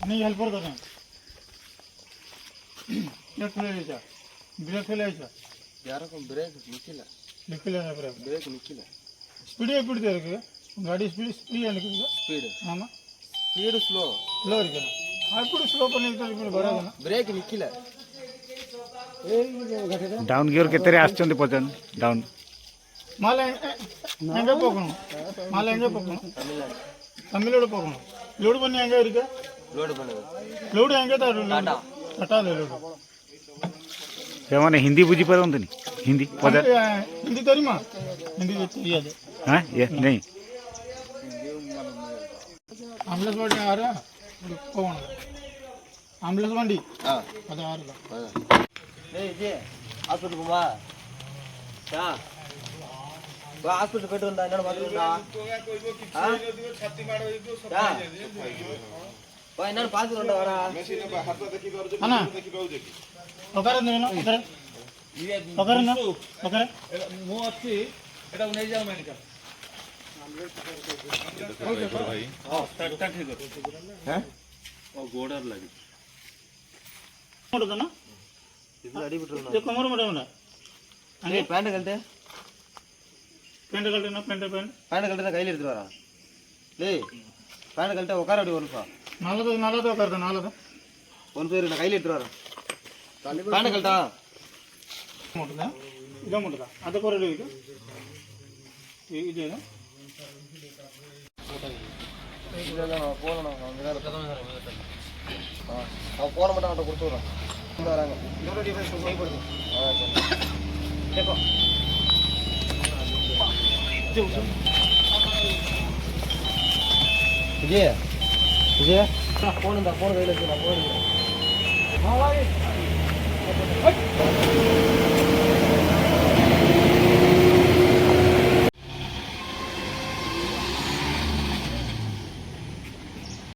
नहीं हेल्पर कर क्या खुले जा ब्रेक खुले जा यार को ब्रेक निकला निकले ना ब्रेक निकला स्पीड எப்படி இருக்கு गाड़ी स्पीड எனக்கு ஸ்பீடு ஆமா ஸ்பீடு ஸ்லோ இருக்கு அப்படி ஸ்லோ பண்ணிட்டு வராதுனா ब्रेक निकला डाउन गियर केते रे आछचंदी पजन डाउन माल எங்க போகணும் மால எங்க போகணும் தமிழ்நாடு போகணும் லோட் பண்ணி எங்க இருக்கு लोड பண்ணுது லோட் எங்க தான் टाटा ले लोड ये माने हिंदी बुझी परंतनी हिंदी पजन हिंदी தெரியுமா हिंदी தெரியாது हां ये नहीं ஆம்புலன்ஸ் வண்டி ஆறா போகணும் ஆம்புலன்ஸ் வண்டி அது ஆறுதா ஏய் ஜே ஹாஸ்பிடல் போமா டா வா ஹாஸ்பிடல் போயிட்டு வந்தா என்ன பாத்துடா छाती मारो इदो सब வா என்ன பாத்து வந்தா வரா மெஷின் पे हाथ देखि कर जे देखि पाउ देखि ओकर नेनो ओकर ना ओकर मु अछि एटा नै जाऊ मेडिकल भाई हां स्टार्ट ठीक है ओ गोडर लागि मोडदना ಇದು ಅಡಿ ಬಿಟ್ರು ये कमर मोडा मोडा ಅದೇ ಪ್ಯಾಂಟ್ ಕಲ್ತೆ ಪ್ಯಾಂಟ್ ಕಲ್ಟೇನಾ ಪ್ಯಾಂಟ್ ಕೈಲಿ ಹಿಡಿದು ವರ ಲೇ ಪ್ಯಾಂಟ್ ಕಲ್ತೆ ಒಕಾರ ಅಡಿ ಒಂದು ನಾಲದು ಕರ್ದ ನಾಲದು ಒಂದು ಸೇರಿ ಕೈಲಿ ಹಿಡಿದು ವರ ಪ್ಯಾಂಟ್ ಕಲ್ತಾ मोडदा ಇದು मोडदा ಅದು ಕೊರಲು ಇದು ಇದೇನಾ ಇದೆಲ್ಲ ಫೋನ್ ನಾವು ಫೋನ್ மட்டும் அவட்ட கொடுத்துறோம் வராங்க இன்னொரு டிவைஸ் கை கொடுத்து देखो விஜய் விஜய் ஃபோன் இந்த ஃபோன் கையில வச்சு நான் ஃபோன்